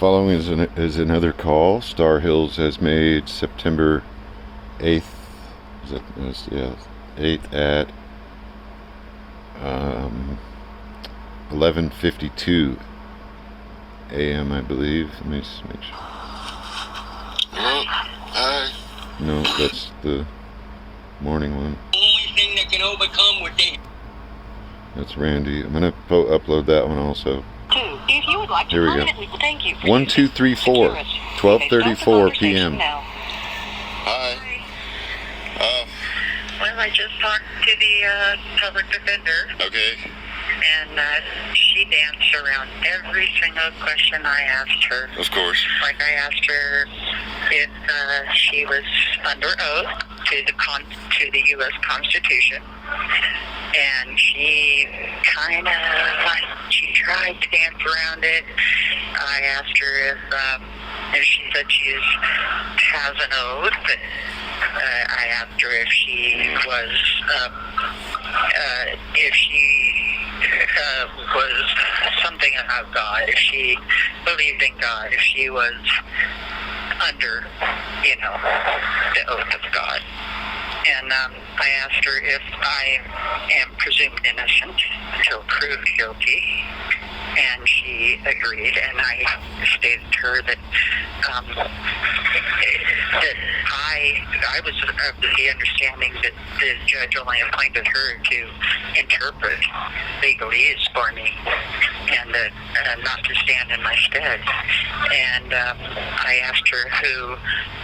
following is another call. Star Hills has made September 8th. Yeah, 8th at 11:52 a.m. I believe. Let me just make sure. Hello? Hi. No, that's the morning one. Only thing that can overcome what they... That's Randy. I'm gonna upload that one also. If you would like to Here we go. permanently thank you for 1, 2, 3, 4. 12:34 p.m. Hi. Well, I just talked to the public defender, Okay. and she danced around every single question I asked her. Of course. Like I asked her if she was under oath to the U.S. Constitution, and she kind of she tried to dance around it. I asked her if she said she has an oath. I asked her if she was was something about God, if she believed in God, if she was under, the oath of God. And I asked her if I am presumed innocent until proved guilty, and she agreed. And I stated to her that I was of the understanding that the judge only appointed her to interpret legalese for me, and not to stand in my stead. And I asked her who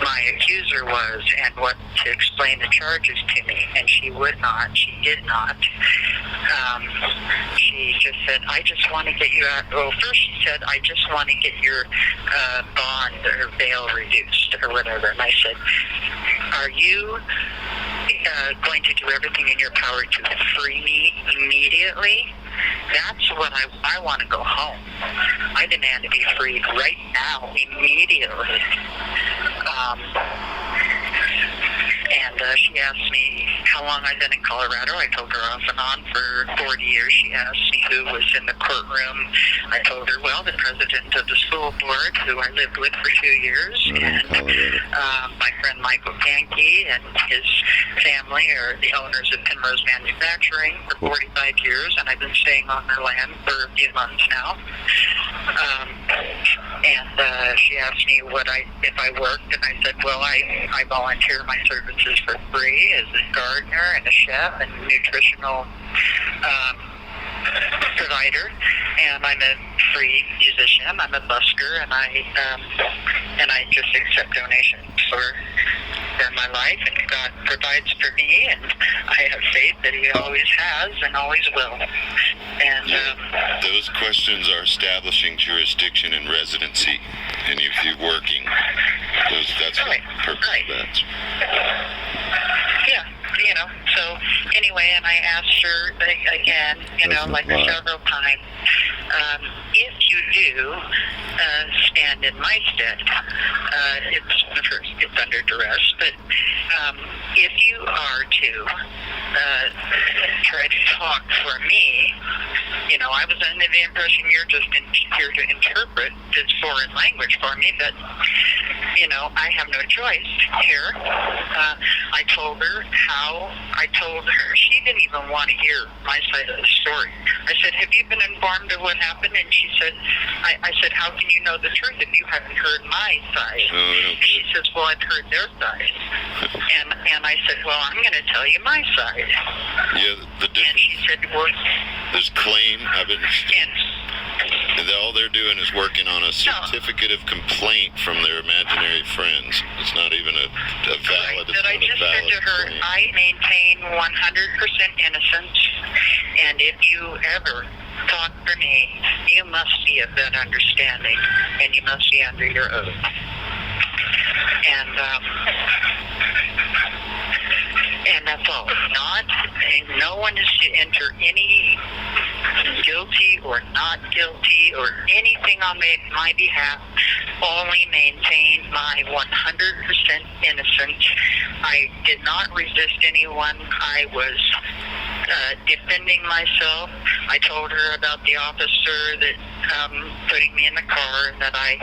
my accuser was and what to explain the charges to me, and she would not. She did not. She just said, I just want to get you out. Well, first she said, I just want to get your bond or bail reduced or whatever. And I said, are you going to do everything in your power to free me immediately? That's what I want to go home. I demand to be freed right now, immediately. And she asked me how long I've been in Colorado. I told her off and on for 40 years. She asked me who was in the courtroom. I told her, well, the president of the school board, who I lived with for 2 years, and my friend Michael Kahnke and his family are the owners of Penrose Manufacturing for 45 years, and I've been staying on their land for a few months now. And she asked me if I worked, and I said, well, I volunteer my services for free as a gardener and a chef and nutritional provider, and I'm a free musician. I'm a busker, and I just accept donations for my life, and God provides for me, and I have faith that He always has and always will. And those questions are establishing jurisdiction and residency, and if you're working, that's right, what purpose right. of that. Yeah, so anyway, and I asked her again, like several times, if you do stand in my stead, it's under duress, but if you are to try to talk for me, I was under the impression you're just here to interpret this foreign language for me, but I have no choice here. I told her, she didn't even want to hear my side of the story. I said, have you been informed of what happened? And she said, I said, how can you know the truth if you haven't heard my side? And she says, well, I've heard their side. And I said, well, I'm going to tell you my side. Yeah, the difference. And she said, well, this claim, and all they're doing is working on a certificate of complaint from their imaginary friends. It's not even a valid. But I just said to her, claim. I maintain 100% innocence, and if you ever talk for me, you must be of that understanding, and you must be under your oath. And that's all. No one is to enter any guilty or not guilty or anything on my behalf. Only maintain my 100% innocence. I did not resist anyone. I was defending myself. I told her about the officer that putting me in the car and that I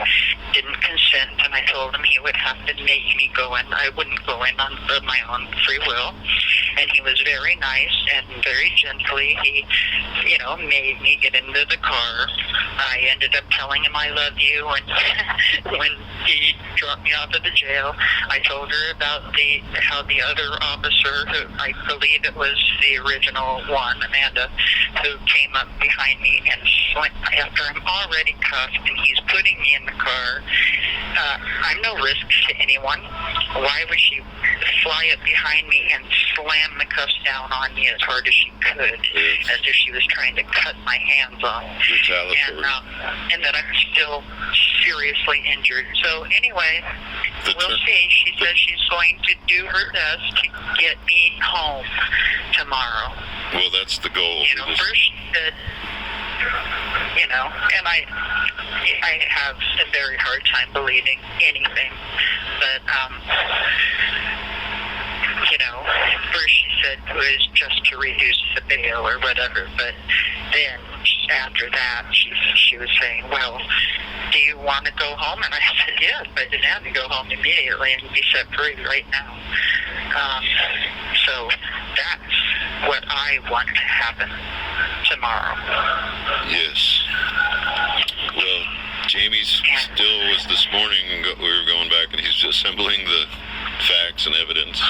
didn't consent, and I told him he would have to make me go in. I wouldn't go in of my own free will. And he was very nice and very gently. He, made me get into the car. I ended up telling him I love you, and when he dropped me off at the jail, I told her about how the other officer, who I believe it was the original one, Amanda, who came up behind me and after I'm already cuffed and he's putting me in the car. I'm no risk to anyone. Why would she fly up behind me and slam the cuffs down on me as hard as she could, as if she was trying to cut my hands off? And that I'm still seriously injured. So anyway, we'll see. She says she's going to do her best to get me home tomorrow. Well, that's the goal. First she said, and I have a very hard time believing anything, but first she said it was just to reduce the bail or whatever, but then after that she was saying, well, do you want to go home? And I said, yes, I didn't have to go home immediately and be set free right now. So that's what I want to happen tomorrow. Yes. Well, Jamie's still was this morning. We were going back, and he's assembling the facts and evidence.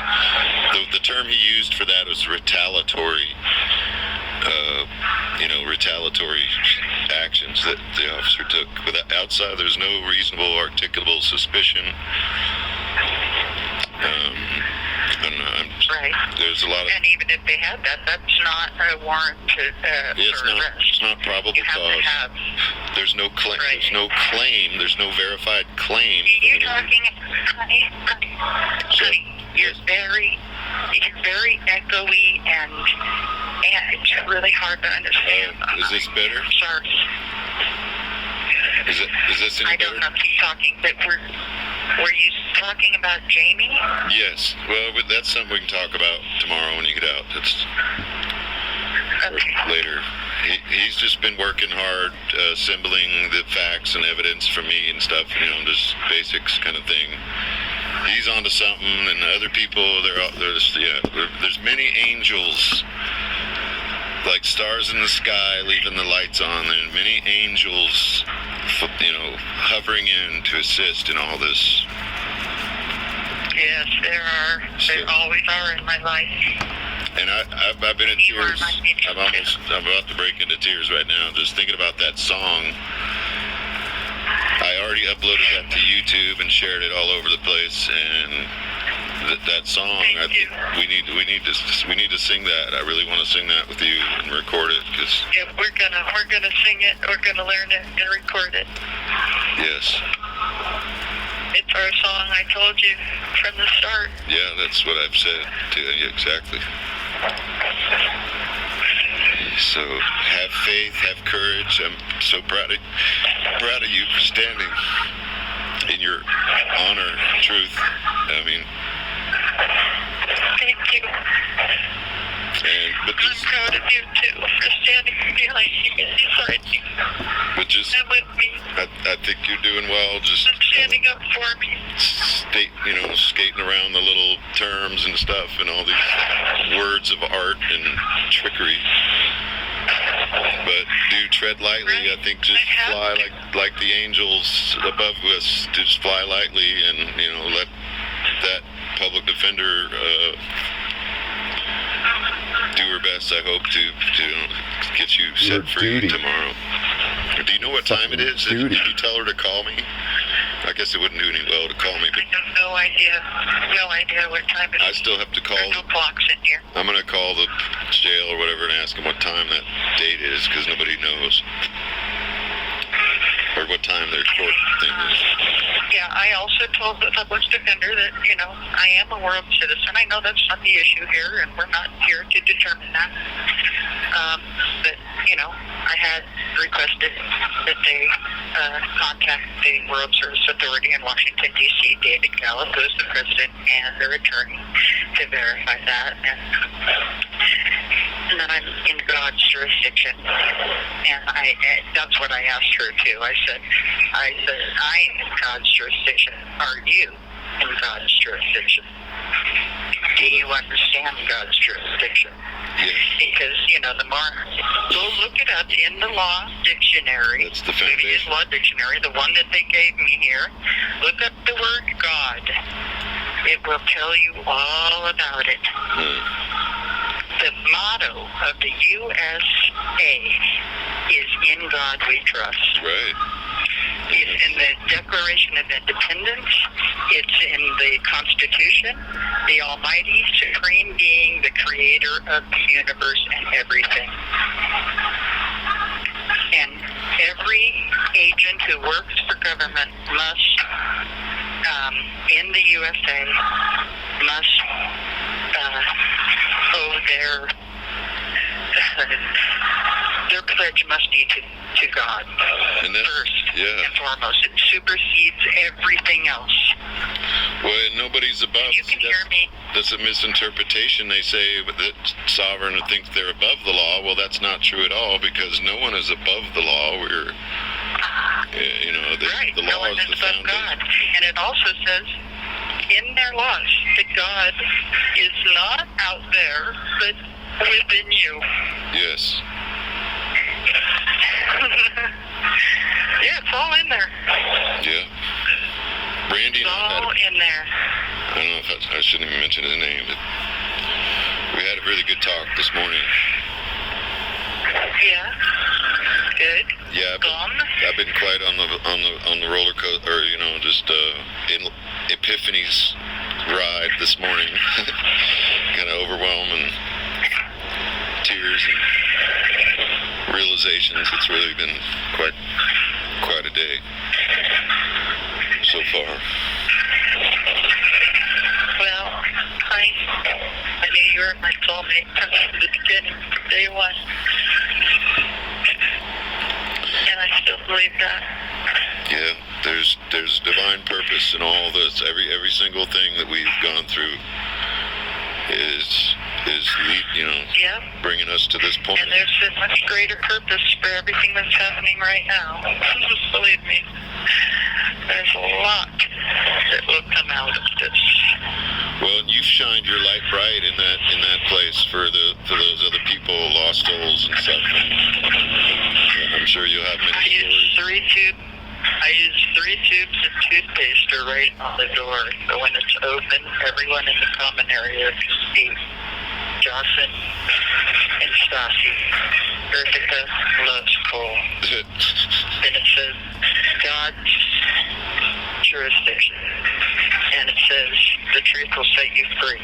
The term he used for that was retaliatory. Retaliatory actions that the officer took. Outside, there's no reasonable, articulable suspicion. Right. There's a lot of. And even if they had that, that's not a warrant for arrest. It's not probable you have cause. To have, there's no claim. Right. There's no claim. There's no verified claim. You're talking, honey, you're very echoey and it's really hard to understand. Is this better? Sorry. Is this any better? I don't know. Keep talking, but were you talking about Jamie? Yes. Well, that's something we can talk about tomorrow when you get out. That's later. He's just been working hard, assembling the facts and evidence from me and stuff. Just basics kind of thing. He's onto something, and other people, there's many angels, like stars in the sky, leaving the lights on, and many angels, hovering in to assist in all this. Yes, there are. There always are in my life. And I've been in tears. I'm about to break into tears right now, just thinking about that song. I already uploaded that to YouTube and shared it all over the place, and that song, I think we need to sing that. I really want to sing that with you and record it, because we're gonna sing it. We're gonna learn it and record it. Yes. It's our song. I told you from the start. Yeah, that's what I've said to you exactly. So have faith, have courage. I'm so proud of you for standing in your honor and truth. I mean, thank you. I'm proud of you too for standing behind me and beside me. And with me. I think you're doing well. Just standing up for me. Skating around the little terms and stuff and all these words of art and trickery. But do tread lightly. Right. I think just fly like the angels above us. Just fly lightly, and let that public defender do her best. I hope to get you set free tomorrow. Do you know what time it is? Did you tell her to call me? I guess it wouldn't do any well to call me. But I have no idea what time it is. I still have to call. There's no clocks in here. I'm going to call the jail or whatever and ask them what time that date is, because nobody knows. Or what time their court thing is. Yeah, I also told the public defender that, I am a world citizen. I know that's not the issue here, and we're not here to determine that. But, I had requested that they contact the World Service Authority in Washington, D.C., David Gallup, who is the president, and their attorney, to verify that. And then I'm in God's jurisdiction, and that's what I asked her too. I said, I am in God's jurisdiction. Are you in God's jurisdiction? Do you understand God's jurisdiction? Yes. Because, the more, go look it up in the law dictionary. That's the Luty's foundation. Law Dictionary, the one that they gave me here. Look up the word God. It will tell you all about it. The motto of the USA is "In God We Trust." Right. It's in the Declaration of Independence. It's in the Constitution. The Almighty Supreme Being, the Creator of the universe and everything. And every agent who works for government must, in the USA, must owe their pledge must be to God And that's, first yeah. and foremost. It supersedes everything else. Well, and nobody's above. You can hear me. That's a misinterpretation. They say that sovereign thinks they're above the law. Well, that's not true at all, because no one is above the law. We're, Right. the No law one is is the above God. foundation. And it also says in their laws that God is not out there, but within you. Yes. Yeah, it's all in there. Yeah. Randy It's and I had all in there. I don't know if I shouldn't even mention his name, but we had a really good talk this morning. Yeah. Good. Yeah, I've been quite on the roller coaster, or just in Epiphany's ride this morning. Kind of overwhelming, tears and realizations. It's really been quite a day so far. Well, I knew you were my soulmate from the beginning, from day one. And I still believe that. Yeah, there's divine purpose in all this. Every single thing that we've gone through is Yeah. bringing us to this point. And there's a much greater purpose for everything that's happening right now. Believe me. There's a lot that will come out of this. Well, you've shined your light bright in that place for those other people, lost souls and stuff. I'm sure you'll have many stories. I use 3 tubes of toothpaste are right on the door. So when it's open, everyone in the common area can see. Jocelyn and Stassi. Ursula loves Cole. And it says God's jurisdiction. And it says the truth will set you free.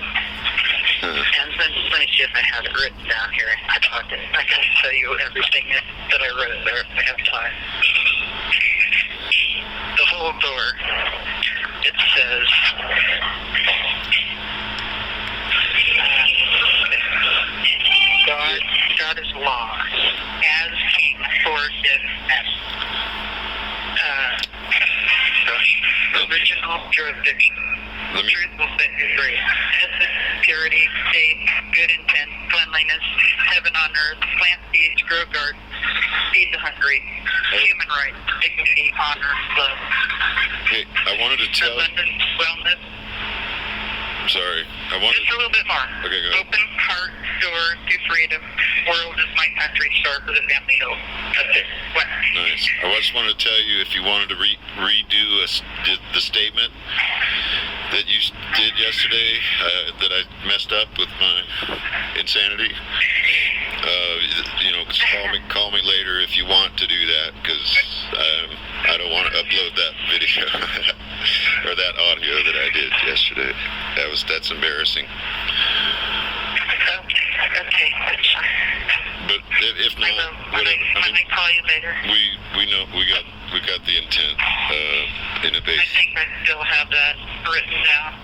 And then let me see if I have it written down here. I can tell you everything that I wrote there if I have time. The whole door, it says, God is law, as king forgiveness. Original jurisdiction. The truth will set you free. Innocence, purity, faith, good intent, cleanliness, heaven on earth, plant seeds, grow gardens, feed the hungry, human rights, dignity, honor, love. Hey, I wanted to tell. Abundance, wellness. Sorry, I wanted. Just a little bit more. Okay, go ahead. Open heart, door to freedom. World is my country. Star for the family hope. That's it. What? Nice. I just wanted to tell you, if you wanted to redo the statement that you did yesterday, that I messed up with my insanity, just call me later if you want to do that, because I don't want to upload that video or that audio that I did yesterday. That's embarrassing. Okay, that's fine. But if not, When I call you later. we know we got the intent in a base. I think I still have that written down.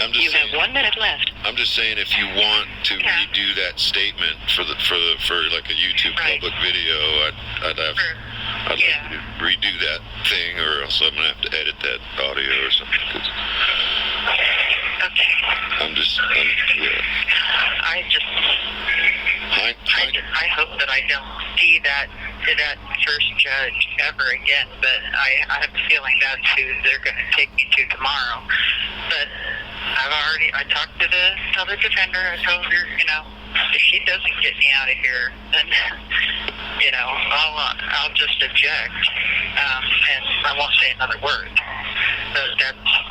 I'm just You have saying, 1 minute left. I'm just saying, if you want to Yeah. redo that statement for like a YouTube Right. public video, I'd Sure. like Yeah. you to redo that thing, or else I'm gonna have to edit that audio or something. 'Cause Okay. yeah. I hope that I don't see that first judge ever again, but I have a feeling that's who they're going to take me to tomorrow. But I talked to the public defender. I told her, if she doesn't get me out of here, then, I'll just object, and I won't say another word. So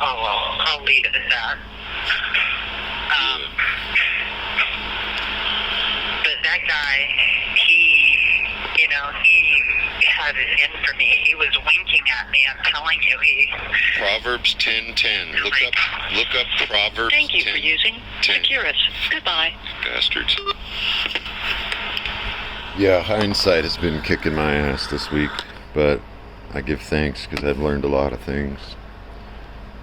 I'll leave it at that. But that guy, he had it in for me. He was winking at me. I'm telling you, Proverbs 10:10. Look up Proverbs. Thank you for 10. using 10. Securus. Goodbye. Bastards. Yeah, hindsight has been kicking my ass this week, but I give thanks because I've learned a lot of things.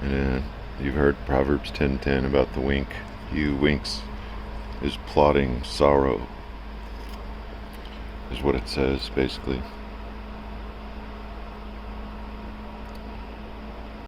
And you've heard Proverbs 10:10 about the wink. He who winks is plotting sorrow, is what it says, basically.